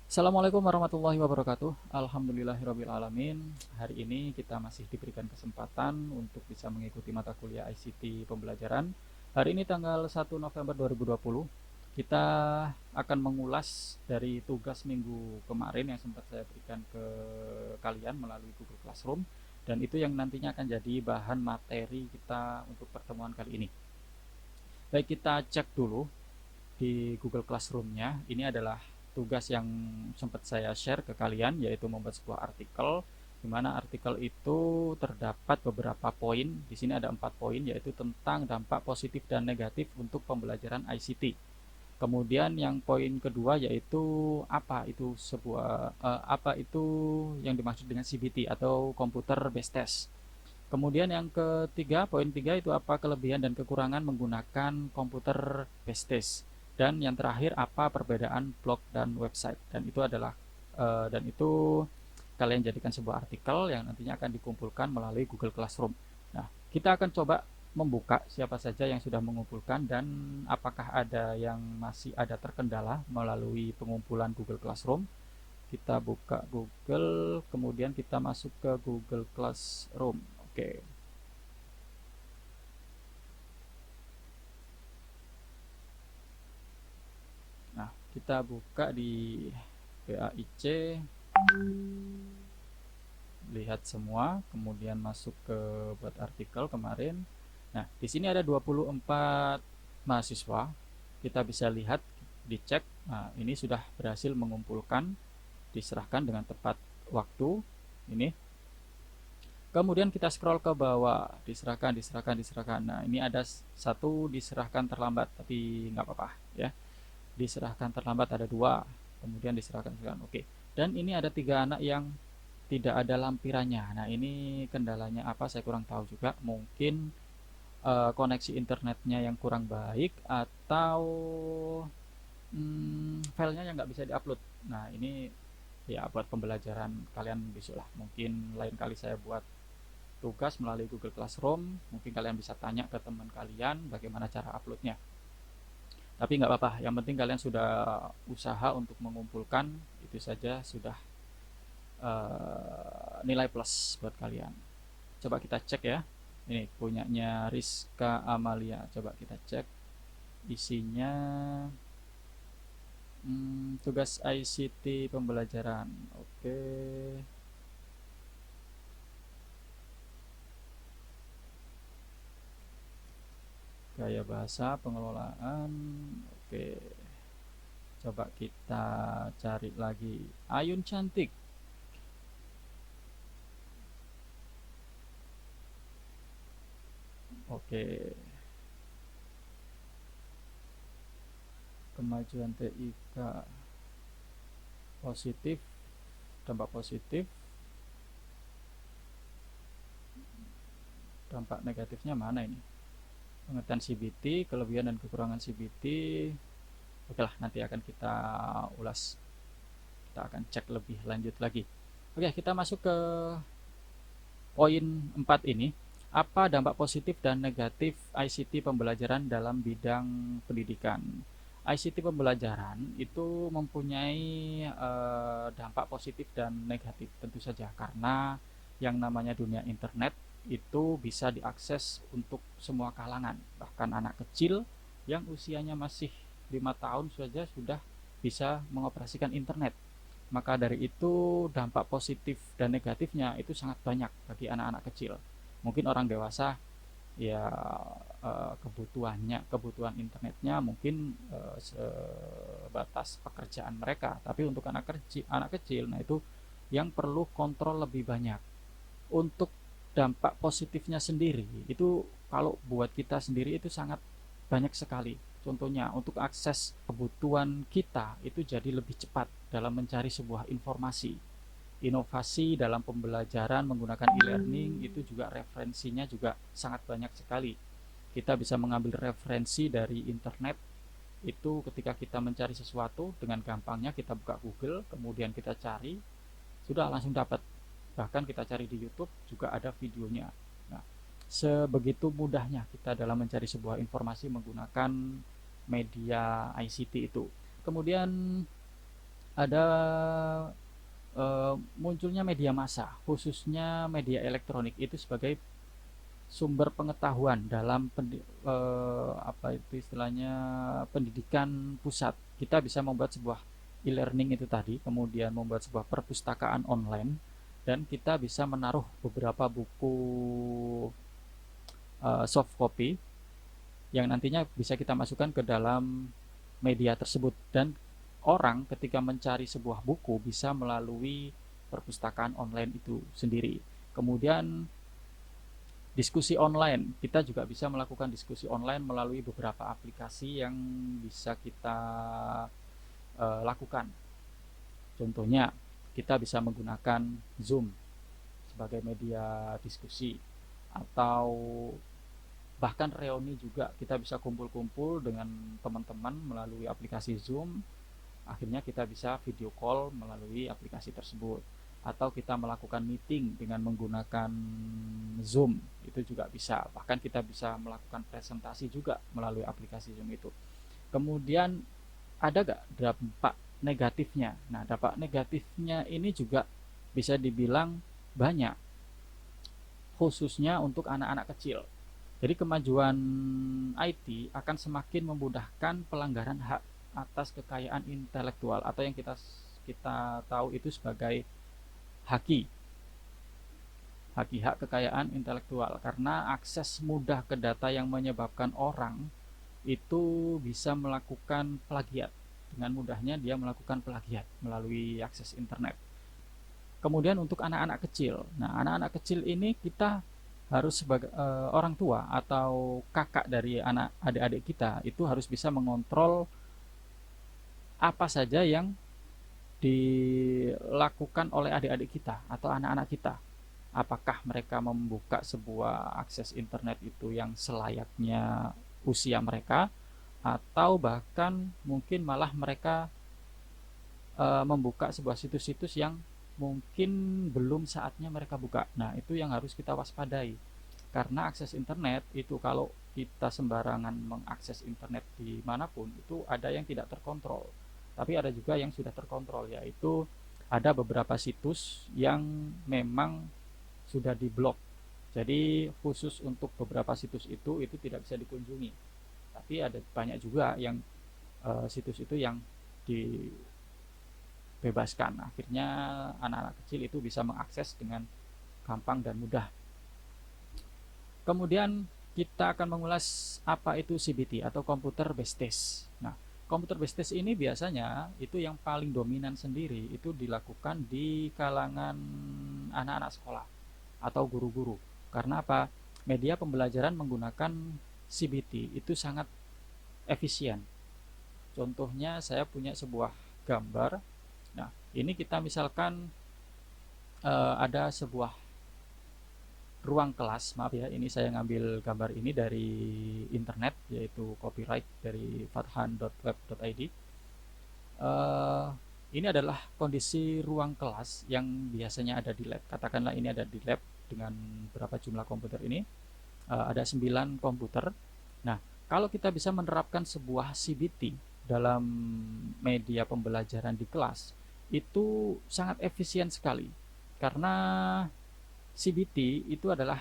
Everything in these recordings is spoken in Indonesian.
Assalamualaikum warahmatullahi wabarakatuh. Alhamdulillahirabbil alamin. Hari ini kita masih diberikan kesempatan untuk bisa mengikuti mata kuliah ICT pembelajaran. Hari ini tanggal 1 November 2020. Kita akan mengulas dari tugas minggu kemarin yang sempat saya berikan ke kalian melalui Google Classroom, dan itu yang nantinya akan jadi bahan materi kita untuk pertemuan kali ini. Baik, kita cek dulu di Google Classroom-nya. Ini adalah tugas yang sempat saya share ke kalian, yaitu membuat sebuah artikel, di mana artikel itu terdapat beberapa poin. Di sini ada 4 poin, yaitu tentang dampak positif dan negatif untuk pembelajaran ICT. Kemudian yang poin kedua yaitu apa itu yang dimaksud dengan CBT atau Computer Based Test. Kemudian yang ketiga, poin tiga itu apa kelebihan dan kekurangan menggunakan komputer based test. Dan yang terakhir, apa perbedaan blog dan website. Dan itu kalian jadikan sebuah artikel yang nantinya akan dikumpulkan melalui Google Classroom. Nah, kita akan coba membuka siapa saja yang sudah mengumpulkan dan apakah ada yang masih ada terkendala melalui pengumpulan Google Classroom. Kita buka Google, kemudian kita masuk ke Google Classroom. Oke. Nah, kita buka di PAIC, lihat semua, kemudian masuk ke buat artikel kemarin. Nah, di sini ada 24 mahasiswa. Kita bisa lihat, dicek. Nah, ini sudah berhasil mengumpulkan, diserahkan dengan tepat waktu. Ini. Kemudian kita scroll ke bawah, diserahkan, diserahkan, diserahkan. Nah, ini ada satu diserahkan terlambat, tapi nggak apa-apa ya. Diserahkan terlambat ada dua, kemudian diserahkan sekarang. Oke. Dan ini ada 3 anak yang tidak ada lampirannya. Nah, ini kendalanya apa saya kurang tahu juga. Mungkin koneksi internetnya yang kurang baik, atau filenya yang nggak bisa diupload. Nah, ini ya buat pembelajaran kalian besok lah. Mungkin lain kali saya buat tugas melalui Google Classroom, mungkin kalian bisa tanya ke teman kalian bagaimana cara uploadnya. Tapi nggak apa-apa, yang penting kalian sudah usaha untuk mengumpulkan, itu saja sudah nilai plus buat kalian. Coba kita cek ya. Ini punyanya Rizka Amalia. Coba kita cek isinya. Tugas ICT pembelajaran. Oke. Gaya bahasa pengelolaan. Oke. Coba kita cari lagi. Ayun cantik. Oke. Kemajuan TIK positif, dampak positif. Dampak negatifnya mana ini? Pengertian CBT, kelebihan dan kekurangan CBT. Oke lah, nanti akan kita ulas. Kita akan cek lebih lanjut lagi. Oke, kita masuk ke poin 4 ini. Apa dampak positif dan negatif ICT pembelajaran dalam bidang pendidikan? ICT pembelajaran itu mempunyai dampak positif dan negatif tentu saja, karena yang namanya dunia internet itu bisa diakses untuk semua kalangan, bahkan anak kecil yang usianya masih 5 tahun saja sudah bisa mengoperasikan internet. Maka dari itu dampak positif dan negatifnya itu sangat banyak bagi anak-anak kecil. Mungkin orang dewasa ya kebutuhan internetnya mungkin sebatas pekerjaan mereka, tapi untuk anak kecil, nah itu yang perlu kontrol lebih banyak. Untuk dampak positifnya sendiri itu, kalau buat kita sendiri itu sangat banyak sekali. Contohnya untuk akses kebutuhan kita itu jadi lebih cepat dalam mencari sebuah informasi. Inovasi dalam pembelajaran menggunakan e-learning itu juga referensinya juga sangat banyak sekali. Kita bisa mengambil referensi dari internet itu ketika kita mencari sesuatu dengan gampangnya, kita buka Google, kemudian kita cari, sudah langsung dapat. Bahkan kita cari di YouTube juga ada videonya. Nah, sebegitu mudahnya kita dalam mencari sebuah informasi menggunakan media ICT itu. Kemudian ada munculnya media massa, khususnya media elektronik itu sebagai sumber pengetahuan dalam apa itu istilahnya pendidikan pusat. Kita bisa membuat sebuah e-learning itu tadi, kemudian membuat sebuah perpustakaan online, dan kita bisa menaruh beberapa buku soft copy yang nantinya bisa kita masukkan ke dalam media tersebut, dan orang ketika mencari sebuah buku bisa melalui perpustakaan online itu sendiri. Kemudian diskusi online, kita juga bisa melakukan diskusi online melalui beberapa aplikasi yang bisa kita lakukan. Contohnya, kita bisa menggunakan Zoom sebagai media diskusi, atau bahkan reuni juga, kita bisa kumpul-kumpul dengan teman-teman melalui aplikasi Zoom. Akhirnya kita bisa video call melalui aplikasi tersebut, atau kita melakukan meeting dengan menggunakan Zoom, itu juga bisa. Bahkan kita bisa melakukan presentasi juga melalui aplikasi Zoom itu. Kemudian ada gak dampak negatifnya? Nah, dampak negatifnya ini juga bisa dibilang banyak, khususnya untuk anak-anak kecil. Jadi kemajuan IT akan semakin memudahkan pelanggaran hak atas kekayaan intelektual, atau yang kita kita tahu itu sebagai haki hak kekayaan intelektual, karena akses mudah ke data yang menyebabkan orang itu bisa melakukan plagiat. Dengan mudahnya dia melakukan plagiat melalui akses internet. Kemudian untuk anak-anak kecil, nah anak-anak kecil ini kita harus sebagai orang tua atau kakak dari anak adik-adik kita itu harus bisa mengontrol apa saja yang dilakukan oleh adik-adik kita atau anak-anak kita. Apakah mereka membuka sebuah akses internet itu yang selayaknya usia mereka, atau bahkan mungkin malah mereka membuka sebuah situs-situs yang mungkin belum saatnya mereka buka. Nah, itu yang harus kita waspadai. Karena akses internet itu, kalau kita sembarangan mengakses internet dimanapun, itu ada yang tidak terkontrol. Tapi ada juga yang sudah terkontrol, yaitu ada beberapa situs yang memang sudah diblok. Jadi khusus untuk beberapa situs itu tidak bisa dikunjungi. Tapi ada banyak juga yang situs itu yang dibebaskan. Akhirnya anak-anak kecil itu bisa mengakses dengan gampang dan mudah. Kemudian kita akan mengulas apa itu CBT atau Computer Based Test. Nah, Computer Based Test ini biasanya itu yang paling dominan sendiri itu dilakukan di kalangan anak-anak sekolah atau guru-guru. Karena apa? Media pembelajaran menggunakan CBT itu sangat efisien. Contohnya saya punya sebuah gambar. Nah, ini kita misalkan ada sebuah ruang kelas, maaf ya, ini saya ngambil gambar ini dari internet, yaitu copyright dari fathan.web.id. Ini adalah kondisi ruang kelas yang biasanya ada di lab. Katakanlah ini ada di lab dengan berapa jumlah komputer ini? Ada 9 komputer. Nah, kalau kita bisa menerapkan sebuah CBT dalam media pembelajaran di kelas, itu sangat efisien sekali. Karena CBT itu adalah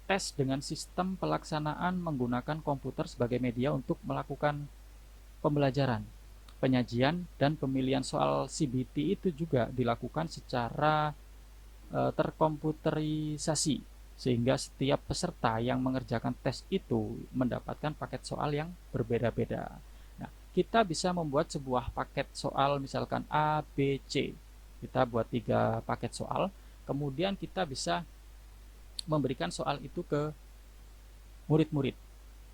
tes dengan sistem pelaksanaan menggunakan komputer sebagai media untuk melakukan pembelajaran. Penyajian dan pemilihan soal CBT itu juga dilakukan secara terkomputerisasi, sehingga setiap peserta yang mengerjakan tes itu mendapatkan paket soal yang berbeda-beda. Nah, kita bisa membuat sebuah paket soal misalkan A, B, C. Kita buat 3 paket soal, kemudian kita bisa memberikan soal itu ke murid-murid.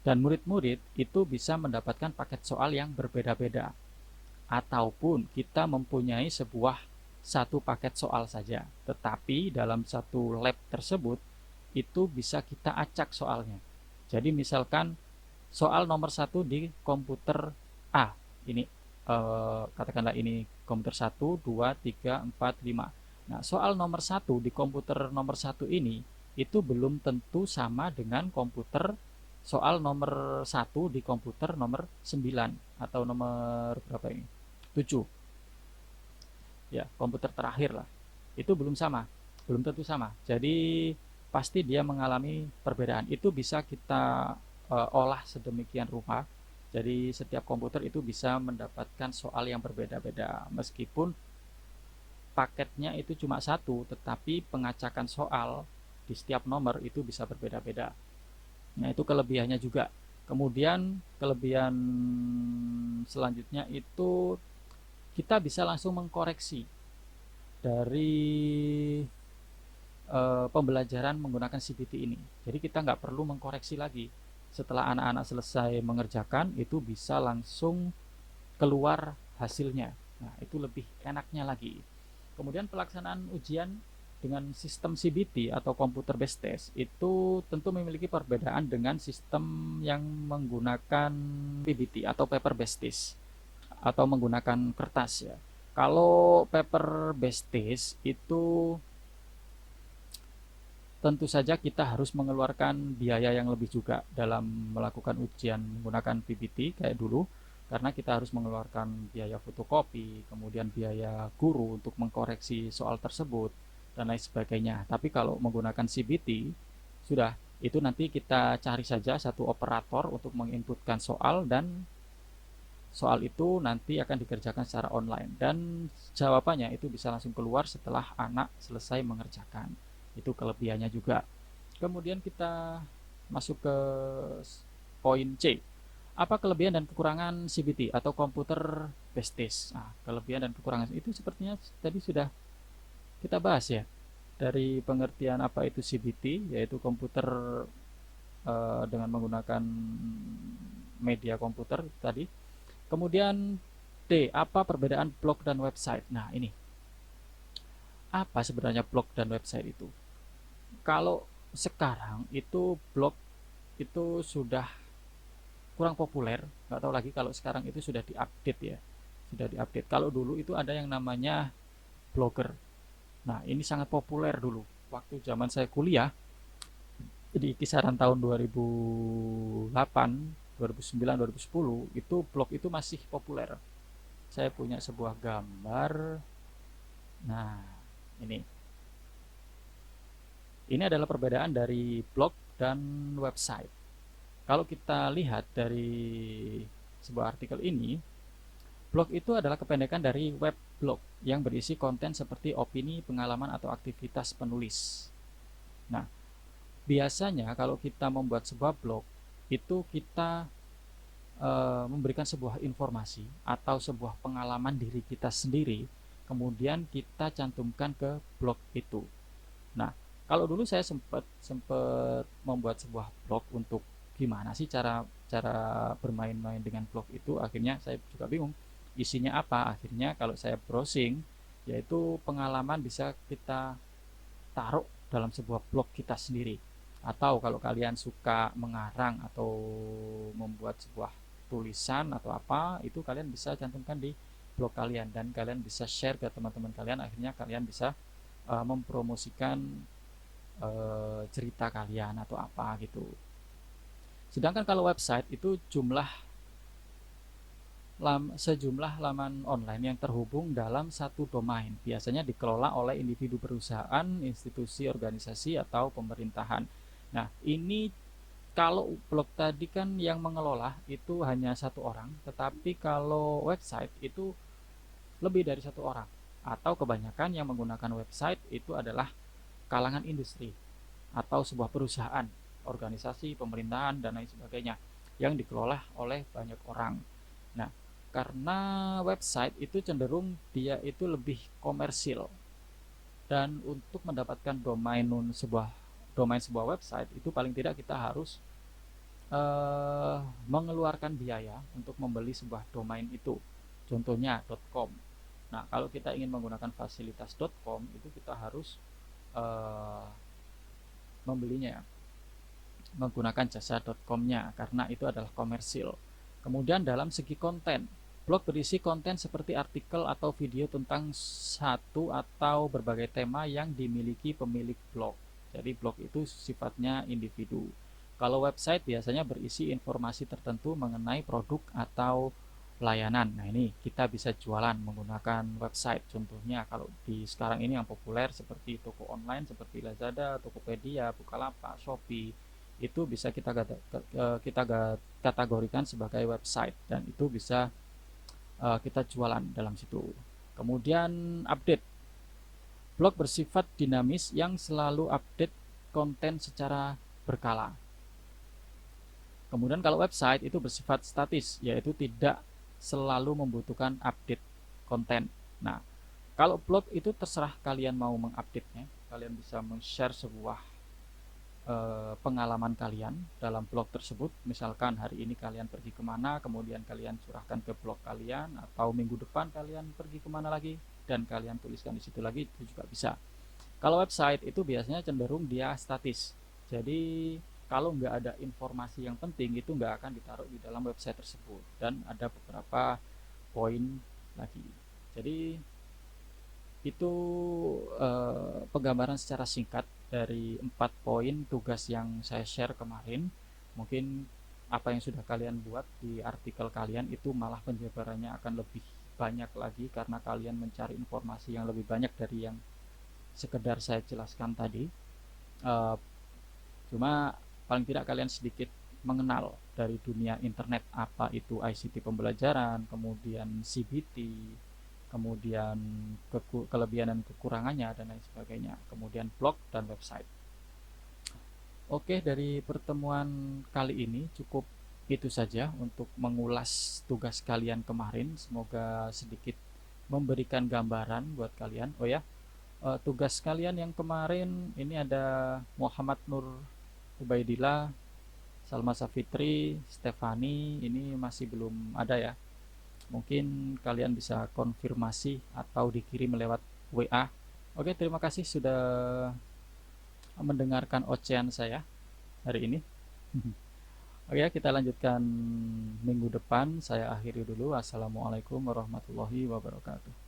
Dan murid-murid itu bisa mendapatkan paket soal yang berbeda-beda. Ataupun kita mempunyai satu paket soal saja, tetapi dalam satu lab tersebut itu bisa kita acak soalnya. Jadi misalkan soal nomor 1 di komputer A, ini katakanlah ini komputer 1, 2, 3, 4, 5. Nah, soal nomor 1 di komputer nomor 1 ini itu belum tentu sama dengan komputer soal nomor 1 di komputer nomor 9 atau nomor berapa ini? 7. ya komputer terakhir lah, itu belum tentu sama. Jadi pasti dia mengalami perbedaan. Itu bisa kita olah sedemikian rupa. Jadi setiap komputer itu bisa mendapatkan soal yang berbeda-beda. Meskipun paketnya itu cuma satu, tetapi pengacakan soal di setiap nomor itu bisa berbeda-beda. Nah, itu kelebihannya juga. Kemudian kelebihan selanjutnya itu kita bisa langsung mengkoreksi dari pembelajaran menggunakan CBT ini. Jadi kita nggak perlu mengkoreksi lagi. Setelah anak-anak selesai mengerjakan, itu bisa langsung keluar hasilnya. Nah, itu lebih enaknya lagi. Kemudian pelaksanaan ujian dengan sistem CBT atau computer based test itu tentu memiliki perbedaan dengan sistem yang menggunakan PBT atau paper based test atau menggunakan kertas ya. Kalau paper based test itu tentu saja kita harus mengeluarkan biaya yang lebih juga dalam melakukan ujian menggunakan PPT kayak dulu, karena kita harus mengeluarkan biaya fotokopi, kemudian biaya guru untuk mengkoreksi soal tersebut, dan lain sebagainya. Tapi kalau menggunakan CBT, sudah, itu nanti kita cari saja satu operator untuk menginputkan soal, dan soal itu nanti akan dikerjakan secara online. Dan jawabannya itu bisa langsung keluar setelah anak selesai mengerjakan. Itu kelebihannya juga. Kemudian kita masuk ke poin C. Apa kelebihan dan kekurangan CBT atau komputer based test? Nah, kelebihan dan kekurangan itu sepertinya tadi sudah kita bahas ya. Dari pengertian apa itu CBT, yaitu komputer dengan menggunakan media komputer tadi. Kemudian D, apa perbedaan blog dan website? Nah, ini. Apa sebenarnya blog dan website itu? Kalau sekarang itu blog itu sudah kurang populer, nggak tahu lagi kalau sekarang itu sudah diupdate ya, sudah diupdate. Kalau dulu itu ada yang namanya blogger. Nah, ini sangat populer dulu waktu zaman saya kuliah, jadi kisaran tahun 2008, 2009, 2010 itu blog itu masih populer. Saya punya sebuah gambar. Nah, ini adalah perbedaan dari blog dan website. Kalau kita lihat dari sebuah artikel ini, blog itu adalah kependekan dari web blog yang berisi konten seperti opini, pengalaman, atau aktivitas penulis. Nah, biasanya kalau kita membuat sebuah blog, itu kita memberikan sebuah informasi atau sebuah pengalaman diri kita sendiri, kemudian kita cantumkan ke blog itu. Nah, kalau dulu saya sempat membuat sebuah blog untuk gimana sih cara cara bermain-main dengan blog itu, akhirnya saya juga bingung isinya apa. Akhirnya kalau saya browsing, yaitu pengalaman bisa kita taruh dalam sebuah blog kita sendiri. Atau kalau kalian suka mengarang atau membuat sebuah tulisan atau apa, itu kalian bisa cantumkan di blog kalian dan kalian bisa share ke teman-teman kalian. Akhirnya kalian bisa mempromosikan cerita kalian atau apa gitu. Sedangkan kalau website itu sejumlah laman online yang terhubung dalam satu domain, biasanya dikelola oleh individu, perusahaan, institusi, organisasi, atau pemerintahan. Nah, ini kalau blog tadi kan yang mengelola itu hanya satu orang, tetapi kalau website itu lebih dari satu orang, atau kebanyakan yang menggunakan website itu adalah kalangan industri atau sebuah perusahaan, organisasi, pemerintahan, dan lain sebagainya yang dikelola oleh banyak orang. Nah, karena website itu cenderung dia itu lebih komersil, dan untuk mendapatkan domain sebuah website itu paling tidak kita harus mengeluarkan biaya untuk membeli sebuah domain itu. Contohnya .com. Nah, kalau kita ingin menggunakan fasilitas .com itu kita harus membelinya, menggunakan jasa .com-nya, karena itu adalah komersil. Kemudian dalam segi konten, blog berisi konten seperti artikel atau video tentang satu atau berbagai tema yang dimiliki pemilik blog. Jadi blog itu sifatnya individu. Kalau website biasanya berisi informasi tertentu mengenai produk atau pelayanan. Nah, ini kita bisa jualan menggunakan website. Contohnya kalau di sekarang ini yang populer seperti toko online seperti Lazada, Tokopedia, Bukalapak, Shopee, itu bisa kita kategorikan sebagai website dan itu bisa kita jualan dalam situ. Kemudian update. Blog bersifat dinamis yang selalu update konten secara berkala. Kemudian kalau website itu bersifat statis, yaitu tidak selalu membutuhkan update konten. Nah, kalau blog itu terserah kalian mau mengupdate-nya. Kalian bisa men-share sebuah pengalaman kalian dalam blog tersebut. Misalkan hari ini kalian pergi kemana, kemudian kalian curahkan ke blog kalian, atau minggu depan kalian pergi kemana lagi dan kalian tuliskan di situ lagi, itu juga bisa. Kalau website itu biasanya cenderung dia statis. Jadi kalau nggak ada informasi yang penting itu nggak akan ditaruh di dalam website tersebut, dan ada beberapa poin lagi. Jadi itu penggambaran secara singkat dari 4 poin tugas yang saya share kemarin. Mungkin apa yang sudah kalian buat di artikel kalian itu malah penjabarannya akan lebih banyak lagi karena kalian mencari informasi yang lebih banyak dari yang sekedar saya jelaskan tadi. uh, Cuma paling tidak kalian sedikit mengenal dari dunia internet, apa itu ICT pembelajaran, kemudian CBT, kemudian kelebihan dan kekurangannya dan lain sebagainya, kemudian blog dan website. Oke, dari pertemuan kali ini cukup itu saja untuk mengulas tugas kalian kemarin. Semoga sedikit memberikan gambaran buat kalian. Oh ya, tugas kalian yang kemarin ini ada Muhammad Nur Ubaidillah, Salma Safitri, Stefani, ini masih belum ada ya. Mungkin kalian bisa konfirmasi atau dikirim lewat WA. Oke, terima kasih sudah mendengarkan ocehan saya hari ini. Oke, kita lanjutkan minggu depan. Saya akhiri dulu. Assalamualaikum warahmatullahi wabarakatuh.